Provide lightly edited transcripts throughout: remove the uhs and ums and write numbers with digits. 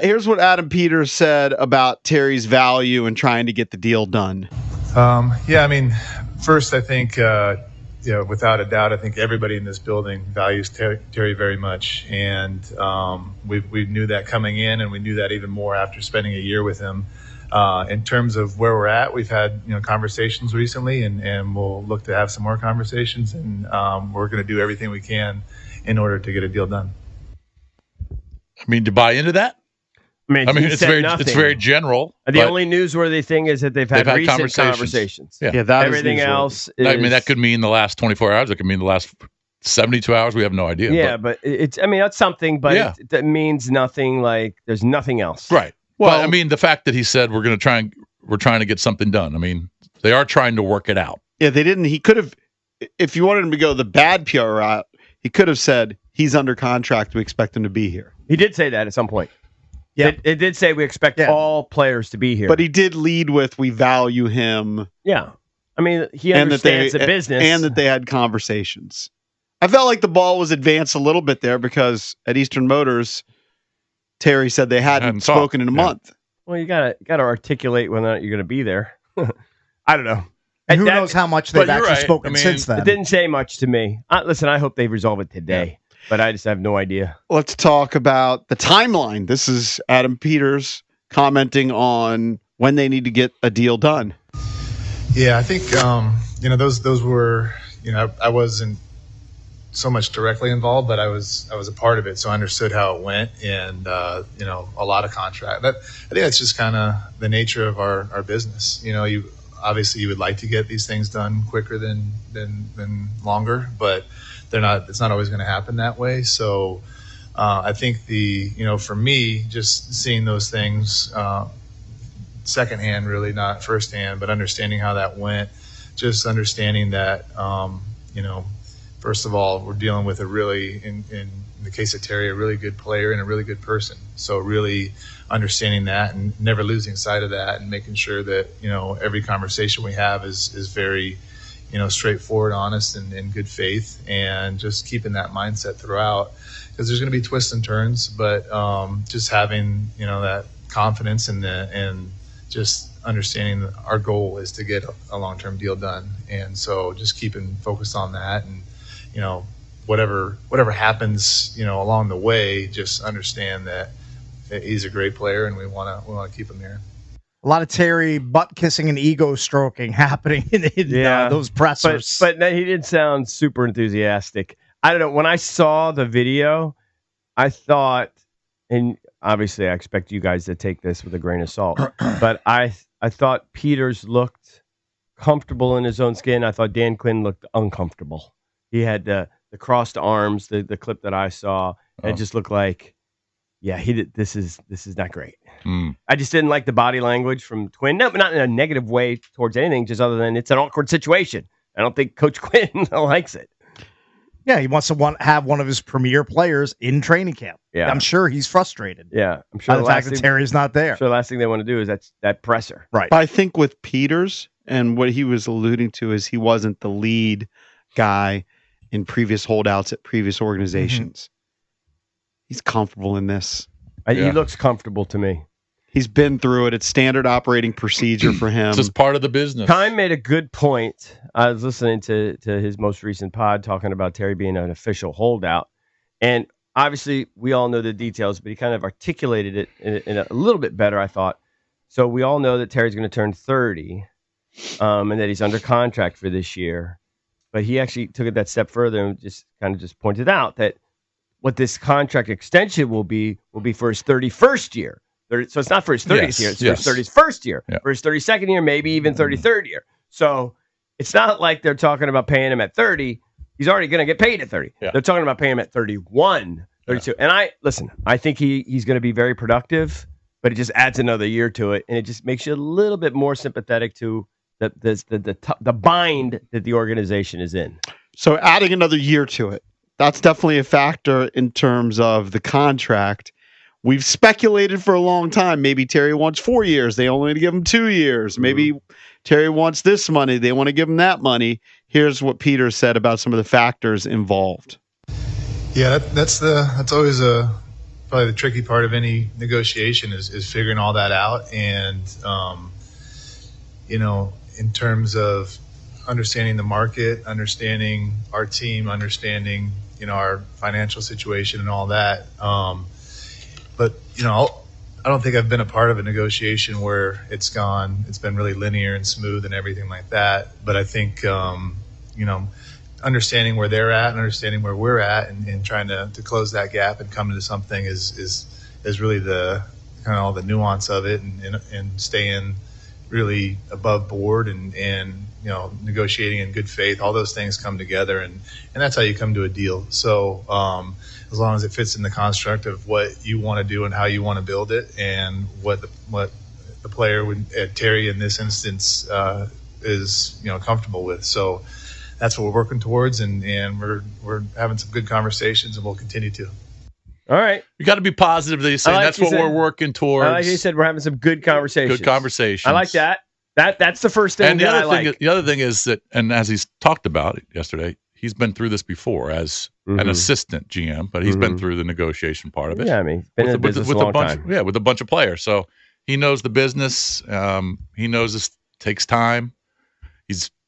Here's what Adam Peters said about Terry's value in trying to get the deal done. Yeah, I mean, first, I think, without a doubt, I think everybody in this building values Terry very much. And we knew that coming in, and we knew that even more after spending a year with him. In terms of where we're at, we've had conversations recently, and we'll look to have some more conversations. And we're going to do everything we can in order to get a deal done. I mean, to buy into that? I mean, it's very general. The only newsworthy thing is that they've had recent conversations. Yeah, everything else is, I mean, that could mean the last 24 hours. It could mean the last 72 hours. We have no idea. Yeah, but it's. I mean, that's something, but that means nothing. Like there's nothing else. Right. Well, I mean, the fact that he said we're trying to get something done. I mean, they are trying to work it out. Yeah, they didn't. He could have, if you wanted him to go the bad PR route, he could have said he's under contract. We expect him to be here. He did say that at some point. Yeah, it did say we expect all players to be here. But he did lead with we value him. Yeah. I mean, he understands the business. And that they had conversations. I felt like the ball was advanced a little bit there because at Eastern Motors, Terry said they hadn't spoken in a month. Well, you gotta articulate whether or not you're going to be there. I don't know. And who knows how much they've actually spoken since then. It didn't say much to me. Listen, I hope they resolve it today. Yeah. But I just have no idea. Let's talk about the timeline. This is Adam Peters commenting on when they need to get a deal done. Yeah, I think those were I wasn't so much directly involved, but I was a part of it, so I understood how it went, and a lot of contract. I think that's just kind of the nature of our business. You would like to get these things done quicker than longer, but it's not always going to happen that way. So I think for me, just seeing those things secondhand, really not firsthand, but understanding how that went, just understanding that, first of all, we're dealing with a really, in the case of Terry, a really good player and a really good person. So really understanding that and never losing sight of that, and making sure that, every conversation we have is very, straightforward, honest, and in good faith, and just keeping that mindset throughout, because there's going to be twists and turns, but just having that confidence and just understanding that our goal is to get a long-term deal done, and so just keeping focused on that, and whatever happens along the way, just understand that he's a great player, and we want to keep him here. A lot of Terry butt kissing and ego stroking happening in those pressers. But he did sound super enthusiastic. I don't know. When I saw the video, I thought, and obviously I expect you guys to take this with a grain of salt, but I thought Peters looked comfortable in his own skin. I thought Dan Quinn looked uncomfortable. He had the crossed arms, the clip that I saw. It just looked like, this is not great. I just didn't like the body language from Quinn. No, but not in a negative way towards anything, just other than it's an awkward situation. I don't think Coach Quinn likes it. Yeah, he wants to have one of his premier players in training camp. Yeah, I'm sure he's frustrated. Yeah, I'm sure the fact that Terry's not there. I'm sure the last thing they want to do is that presser. Right. I think with Peters, and what he was alluding to is he wasn't the lead guy in previous holdouts at previous organizations. Mm-hmm. He's comfortable in this. He looks comfortable to me. He's been through it. It's standard operating procedure for him. It's just part of the business. Time made a good point. I was listening to his most recent pod talking about Terry being an official holdout. And obviously, we all know the details, but he kind of articulated it in a little bit better, I thought. So we all know that Terry's going to turn 30 and that he's under contract for this year. But he actually took it that step further and just pointed out that what this contract extension will be for his 31st year. So it's not for his 30th year, it's for his 31st year. Yeah. For his 32nd year, maybe even 33rd year. So it's not like they're talking about paying him at 30. He's already going to get paid at 30. Yeah. They're talking about paying him at 31, 32. Yeah. And I think he's going to be very productive, but it just adds another year to it. And it just makes you a little bit more sympathetic to the bind that the organization is in. So adding another year to it, that's definitely a factor in terms of the contract. We've speculated for a long time. Maybe Terry wants 4 years. They only give him 2 years. Maybe Terry wants this money. They want to give him that money. Here's what Peter said about some of the factors involved. Yeah, that's always a probably the tricky part of any negotiation is figuring all that out. And, in terms of understanding the market, understanding our team, understanding, our financial situation and all that. But, I don't think I've been a part of a negotiation where it's been really linear and smooth and everything like that. But I think, understanding where they're at and understanding where we're at and trying to close that gap and come into something is really the kind of all the nuance of it and staying really above board and negotiating in good faith. All those things come together and that's how you come to a deal. So as long as it fits in the construct of what you want to do and how you want to build it and what the player would, Terry in this instance, is comfortable with. So that's what we're working towards, and we're having some good conversations, and we'll continue to. All right. You got to be positive that you say that's what we're working towards. Like you said, we're having some good conversations. Good conversations. I like that. That's the first thing. And the other thing is that, and as he's talked about yesterday, he's been through this before as an assistant GM, but he's been through the negotiation part of it. Yeah, I mean, been in the business a long time. Yeah, with a bunch of players. So he knows the business. He knows this takes time.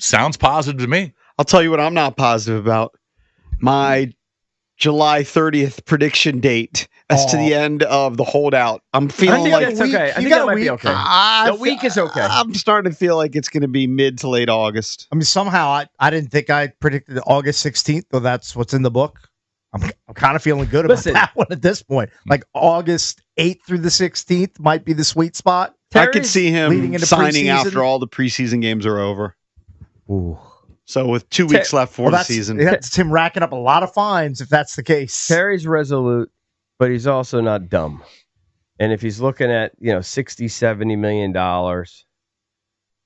Sounds positive to me. I'll tell you what I'm not positive about. My July 30th prediction date as to the end of the holdout. I'm feeling like that's okay. I think that might be okay. The week is okay. I'm starting to feel like it's going to be mid to late August. I mean, somehow I didn't think I predicted August 16th, though that's what's in the book. I'm kind of feeling good about that one at this point. Like August 8th through the 16th might be the sweet spot. I could see him signing after all the preseason games are over. Ooh. So with 2 weeks left for the season. That's him racking up a lot of fines if that's the case. Terry's resolute, but he's also not dumb. And if he's looking at, $60, $70 million,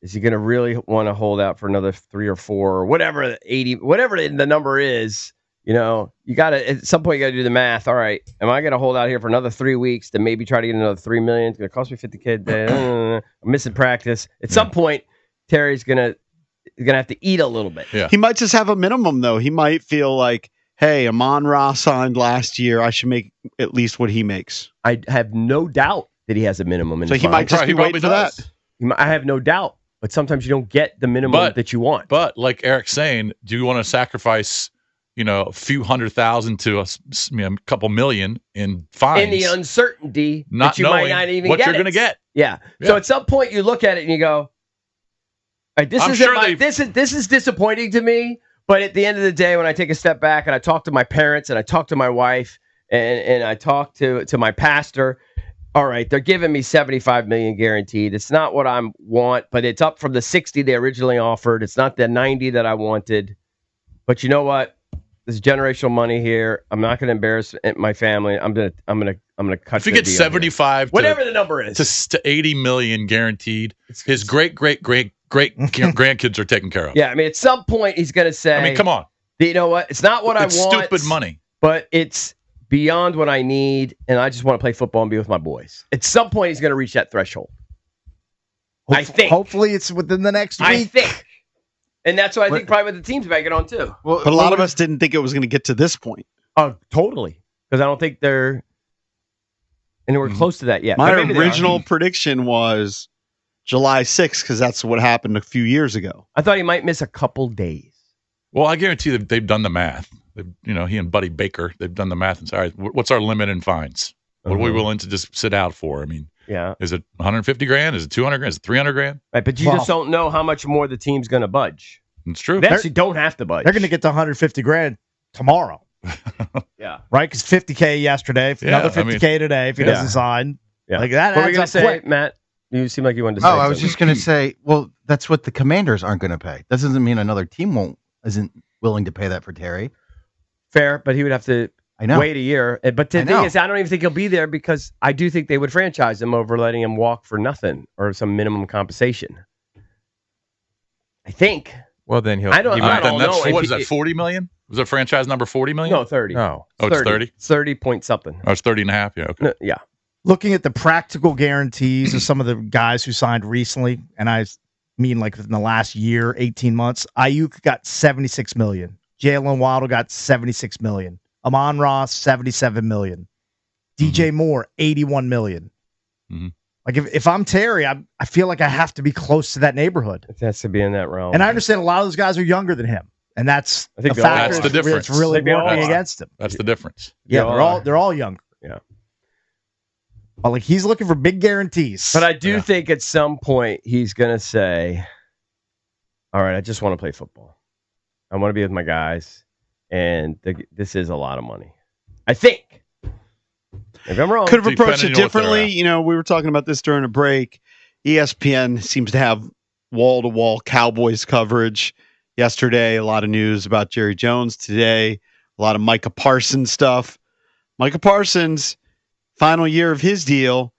is he going to really want to hold out for another 3 or 4 or whatever, 80, whatever the number is? You got to, at some point, you got to do the math. All right, am I going to hold out here for another 3 weeks to maybe try to get another $3 million? It's going to cost me $50K a day. I'm missing practice. At some point, Terry's going to have to eat a little bit. Yeah. He might just have a minimum, though. He might feel like, hey, Amon-Ra signed last year. I should make at least what he makes. I have no doubt that he has a minimum. So he might just be waiting for that. I have no doubt. But sometimes you don't get the minimum that you want. But like Eric's saying, do you want to sacrifice, a few $100,000 to a couple million in fines? In the uncertainty not that you knowing might not even what get you're going to get. Yeah. So at some point you look at it and you go, all right, this is disappointing to me. But at the end of the day, when I take a step back and I talk to my parents and I talk to my wife and I talk to my pastor, all right, they're giving me $75 million guaranteed. It's not what I want, but it's up from the 60 they originally offered. It's not the 90 that I wanted. But you know what? There's generational money here. I'm not going to embarrass my family. I'm gonna cut. If you get 75, whatever the number is, to 80 million guaranteed, his great grandkids are taken care of. Yeah, I mean, at some point he's going to say, I mean, come on. You know what? It's not what I want. Stupid money, but it's beyond what I need, and I just want to play football and be with my boys. At some point, he's going to reach that threshold. I think. Hopefully, it's within the next week. I think. And that's what I think probably what the team's banking on, too. Well, but a lot of us didn't think it was going to get to this point. Oh, totally. Because I don't think they're anywhere close to that yet. My original prediction was July 6th because that's what happened a few years ago. I thought he might miss a couple days. Well, I guarantee that they've done the math. He and Buddy Baker, they've done the math and said, all right, what's our limit in fines? What are we willing to just sit out for? I mean, is it 150 grand? Is it 200 grand? Is it 300 grand? Right, but you just don't know how much more the team's going to budge. It's true. They actually don't have to budge. They're going to get to 150 grand tomorrow. Yeah. Right? Because 50K yesterday, another 50K today if he doesn't sign. Yeah. Like that. What were you going to say, Matt? You seem like you wanted to say I was just going to say, well, that's what the Commanders aren't going to pay. That doesn't mean another team isn't willing to pay that for Terry. Fair, but he would have to wait a year. But the thing is, I don't even think he'll be there because I do think they would franchise him over letting him walk for nothing or some minimum compensation. I think. Well, then he'll. I don't know. What is that, 40 million? Was that franchise number 40 million? No, 30. Oh, it's 30? 30 point something. Oh, it's 30 and a half. Yeah, okay. No, yeah. Looking at the practical guarantees of some of the guys who signed recently, and I mean like within the last year, 18 months, Ayuk got $76 million. Jalen Waddle got $76 million. Amon-Ra, $77 million. DJ Moore, $81 million. Mm-hmm. Like if I'm Terry, I feel like I have to be close to that neighborhood. It has to be in that realm. And I understand a lot of those guys are younger than him, and that's the factor. That's the difference. It's really working against him. That's the difference. Yeah, they're all younger. Yeah. But like he's looking for big guarantees. But I do think at some point he's going to say, all right, I just want to play football. I want to be with my guys. And this is a lot of money. I think. Maybe I'm wrong. Could have approached it differently. You know, we were talking about this during a break. ESPN seems to have wall-to-wall Cowboys coverage. Yesterday, a lot of news about Jerry Jones. Today, a lot of Micah Parsons stuff. Micah Parsons, final year of his deal.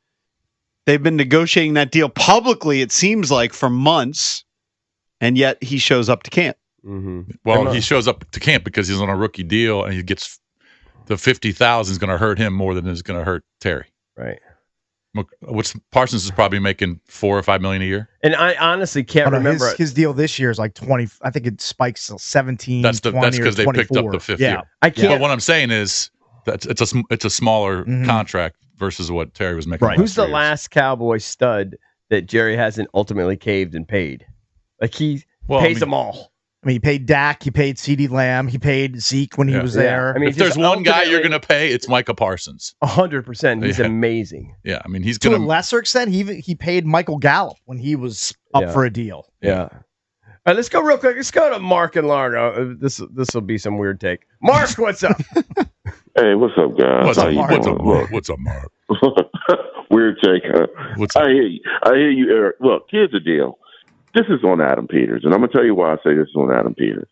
They've been negotiating that deal publicly, it seems like, for months, and yet he shows up to camp. Mm-hmm. Well, he shows up to camp because he's on a rookie deal, and he gets the $50,000 is going to hurt him more than it's going to hurt Terry. Right. Which Parsons is probably making $4 or $5 million a year. And I honestly can't remember his deal this year is like 20. I think it spikes till 17. That's because they picked up the fifth year. I can't. But what I'm saying is that it's a smaller contract versus what Terry was making. Right. Who's the last Cowboy stud that Jerry hasn't ultimately caved and paid? Like he pays them all. I mean, he paid Dak, he paid CeeDee Lamb, he paid Zeke when he was there. I mean, if there's one guy you're going to pay, it's Micah Parsons. 100%. He's amazing. Yeah, I mean, he's to going a lesser extent. He paid Michael Gallup when he was up for a deal. Yeah. All right, let's go real quick. Let's go to Mark and Largo. This will be some weird take. Mark, what's up? Hey, what's up, guys? What's up, Mark? Weird take, huh? I hear you, Eric. Look, here's the deal. This is on Adam Peters, and I'm going to tell you why I say this is on Adam Peters.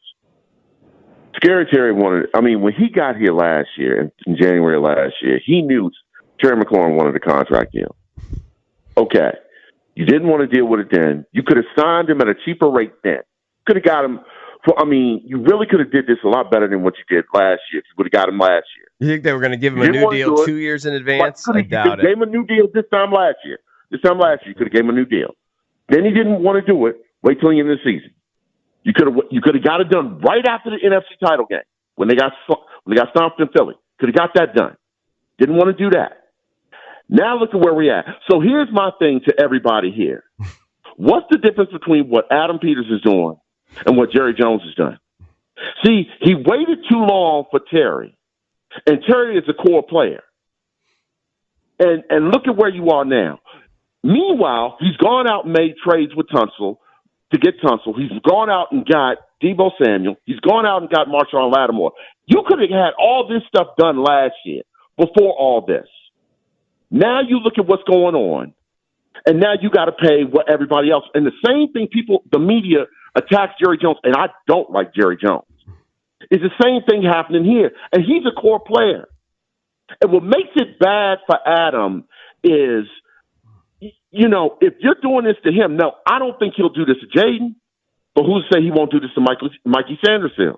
Scary Terry when he got here last year, in January of last year, he knew Terry McLaurin wanted a contract deal. Okay. You didn't want to deal with it then. You could have signed him at a cheaper rate then. Could have got him you really could have did this a lot better than what you did last year if you would have got him last year. You think they were going to give him a new deal 2 years in advance? I doubt it. Gave him a new deal this time last year. You could have gave him a new deal. Then he didn't want to do it. Wait till the end of the season. You could have got it done right after the NFC title game when they got stomped in Philly. Could have got that done. Didn't want to do that. Now look at where we're at. So here's my thing to everybody here. What's the difference between what Adam Peters is doing and what Jerry Jones has done? See, he waited too long for Terry, and Terry is a core player. And look at where you are now. Meanwhile, he's gone out and made trades with Tunsil to get Tunsil. He's gone out and got Deebo Samuel. He's gone out and got Marshawn Lattimore. You could have had all this stuff done last year before all this. Now you look at what's going on, and now you got to pay what everybody else. And the same thing the media attacks Jerry Jones, and I don't like Jerry Jones. It's the same thing happening here. And he's a core player. And what makes it bad for Adam is, if you're doing this to him, no, I don't think he'll do this to Jaden. But who's to say he won't do this to Mikey Sandersfield?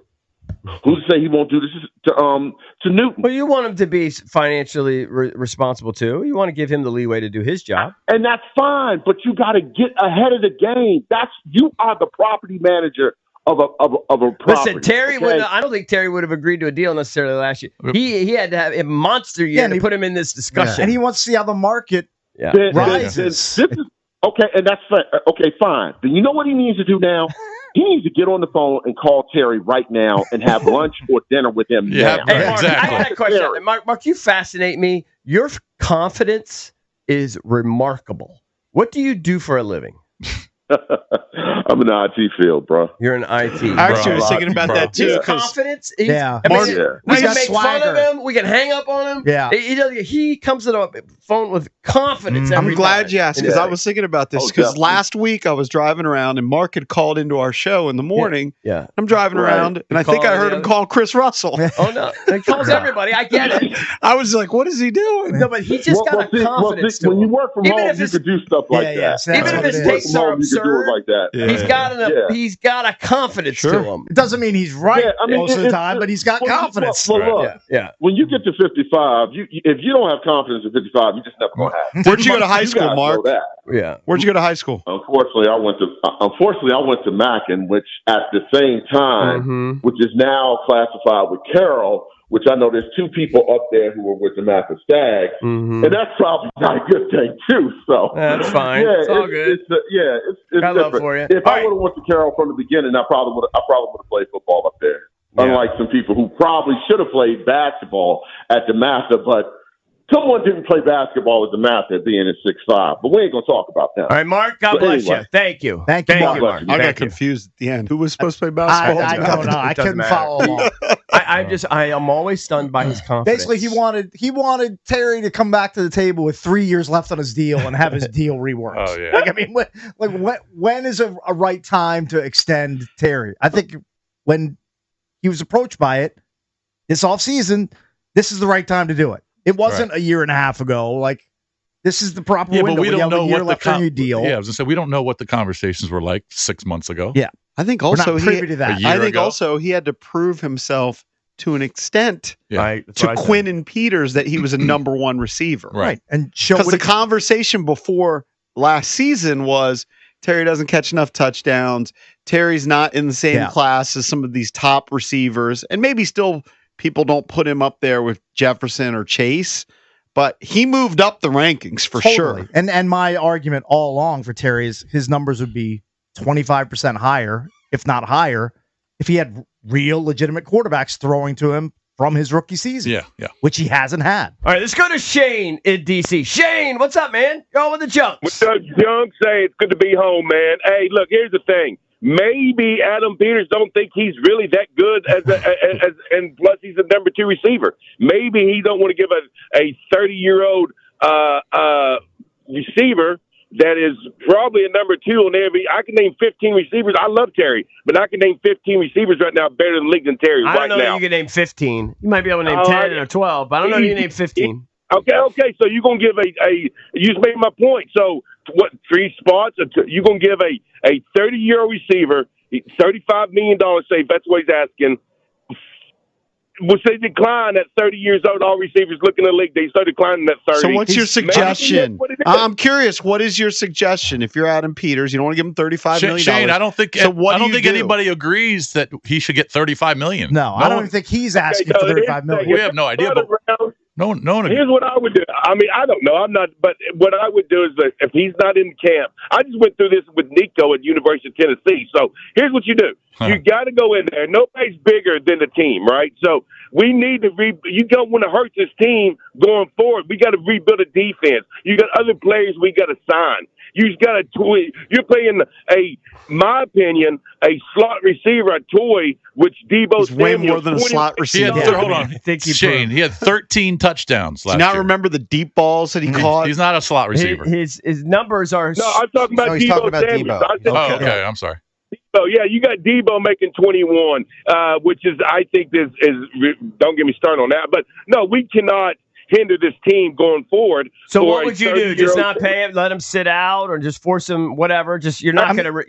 Who's to say he won't do this to Newton? Well, you want him to be financially responsible too. You want to give him the leeway to do his job, and that's fine. But you got to get ahead of the game. You are the property manager of a property. Listen, Terry I don't think Terry would have agreed to a deal necessarily last year. He had to have a monster year to put him in this discussion, and he wants to see how the market rises. This is okay, and that's fine. Okay, fine. Then you know what he needs to do now? He needs to get on the phone and call Terry right now and have lunch or dinner with him now. Hey, Mark, I got a question. Mark, you fascinate me. Your confidence is remarkable. What do you do for a living? I'm in the IT field, bro. You're in IT. Actually, I was thinking about that too. His confidence. We we can make fun of him. We can hang up on him. Yeah. He comes to the phone with confidence. I'm glad you asked because I was thinking about this because last week I was driving around and Mark had called into our show in the morning. Yeah. I'm driving around and I think I heard him call Chris Russell. Oh no, he calls everybody. I get it. I was like, what is he doing? No, but he just got a confidence to him. When you work from home, you could do stuff like that. Even if his takes are absurd, like that. He's got a confidence to him. It doesn't mean he's right most of the time, but he's got confidence. Look, when you get to 55, if you don't have confidence at 55, you just never going to have it. Where'd you go to high school, Mark? Yeah. Where'd you go to high school? Unfortunately, I went to Mackin, which at the same time, which is now classified with Carroll, which I know there's two people up there who are with the Massive Stags, and that's probably not a good thing too. So that's fine. Yeah, it's all good. It's got different. love for you. If I would have went to Carroll from the beginning, I probably would have played football up there. Yeah. Unlike some people who probably should have played basketball at the Master, but someone didn't play basketball at the Master being at 6'5". But we ain't gonna talk about that. All right, Mark. God bless you. Thank you. Thank you, Mark. I got confused at the end. Who was supposed to play basketball? I don't know. I couldn't follow along. I'm always stunned by his confidence. Basically, he wanted Terry to come back to the table with 3 years left on his deal and have his deal reworked. Oh yeah. Like, I mean, when is a right time to extend Terry? I think when he was approached by it this offseason, this is the right time to do it. It wasn't a year and a half ago. Like, this is the proper window. But we don't know what the deal. Yeah, I was gonna say we don't know what the conversations were like 6 months ago. Yeah, I think also also he had to prove himself to an extent to Quinn and Peters that he was a number one receiver. Right. And show because the conversation before last season was Terry doesn't catch enough touchdowns. Terry's not in the same class as some of these top receivers, and maybe still people don't put him up there with Jefferson or Chase, but he moved up the rankings for sure. And my argument all along for Terry is his numbers would be 25% higher, if not higher, if he had real legitimate quarterbacks throwing to him from his rookie season. Yeah. Which he hasn't had. All right, let's go to Shane in DC. Shane, what's up, man? You're on with the Junks. What's up, Junks? Hey, it's good to be home, man. Hey, look, here's the thing. Maybe Adam Peters don't think he's really that good and plus he's a number 2 receiver. Maybe he don't want to give a 30-year-old receiver that is probably a number 2 on every. I can name 15 receivers. I love Terry, but I can name 15 receivers right now better than the league than Terry right now. I don't know that you can name 15. You might be able to name 10 or 12, but I don't know if you can name 15. Okay. So you're gonna give you just made my point. So what? 3 spots? You're gonna give a 30-year-old receiver $35 million save. That's what he's asking. Once they decline at 30 years old, all receivers look in the league, they start declining at 30. So what's your suggestion? I'm curious. What is your suggestion? If you're Adam Peters, you don't want to give him $35 million. Shane, I don't think anybody agrees that he should get $35 million. No, I don't even think he's asking for $35 million. We have no idea. But no one. Here's what I would do. I mean, I don't know. I'm not. But what I would do is that if he's not in camp, I just went through this with Nico at University of Tennessee. So here's what you do. You got to go in there. Nobody's bigger than the team, right? So we need to you don't want to hurt this team going forward. We got to rebuild a defense. You got other players we got to sign. You just got to you're playing my opinion, a slot receiver, a toy, which Debo Samuel way more than a slot receiver. Hold on, Shane. He had 13 touchdowns last year. Do you not remember the deep balls that he caught? He's not a slot receiver. His numbers are. No, I'm talking about Debo Samuel. Okay. I'm sorry. So yeah, you got Debo making 21, which is I think is don't get me started on that. But no, we cannot hinder this team going forward. So what would you do? Just not pay him, let him sit out, or just force him? Whatever. Just you're not going to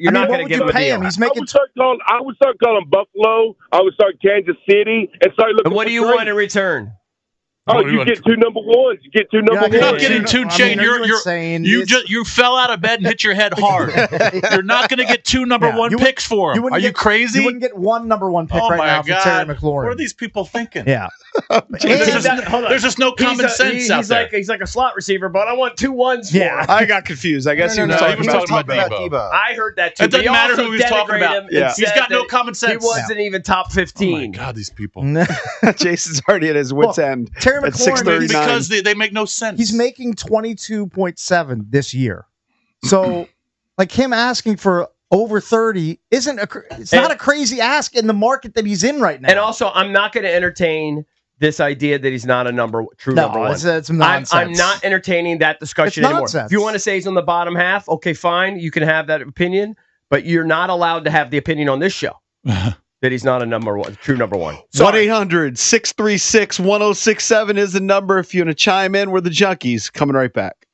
give him a deal. He's making. I would start calling Buffalo. I would start Kansas City and start looking. And what do you want in return? Oh, you get 2 number 1s. You get 2 number 1s. You're not getting 2 Shane. You fell out of bed and hit your head hard. You're not going to get 2 number 1 picks for him. Are you crazy? You wouldn't get 1 number 1 pick right now for Terry McLaurin. What are these people thinking? Yeah. There's just no common sense out there. He's like a slot receiver, but I want 2 1s. Yeah, I got confused. I guess he was talking about Debo. I heard that too. It doesn't matter who he was talking about. He's got no common sense. He wasn't even top 15. Oh my God, these people. Jason's already at his wit's end. Terry McLaurin, because they make no sense. He's making 22.7 this year. So, like him asking for over 30 isn't it's not a crazy ask in the market that he's in right now. And also, I'm not going to entertain this idea that he's not a number 1. It's nonsense. I'm not entertaining that discussion anymore. If you want to say he's on the bottom half, okay, fine. You can have that opinion, but you're not allowed to have the opinion on this show. That he's not a true number 1. 1-800-636-1067 is the number if you want to chime in. We're the Junkies. Coming right back.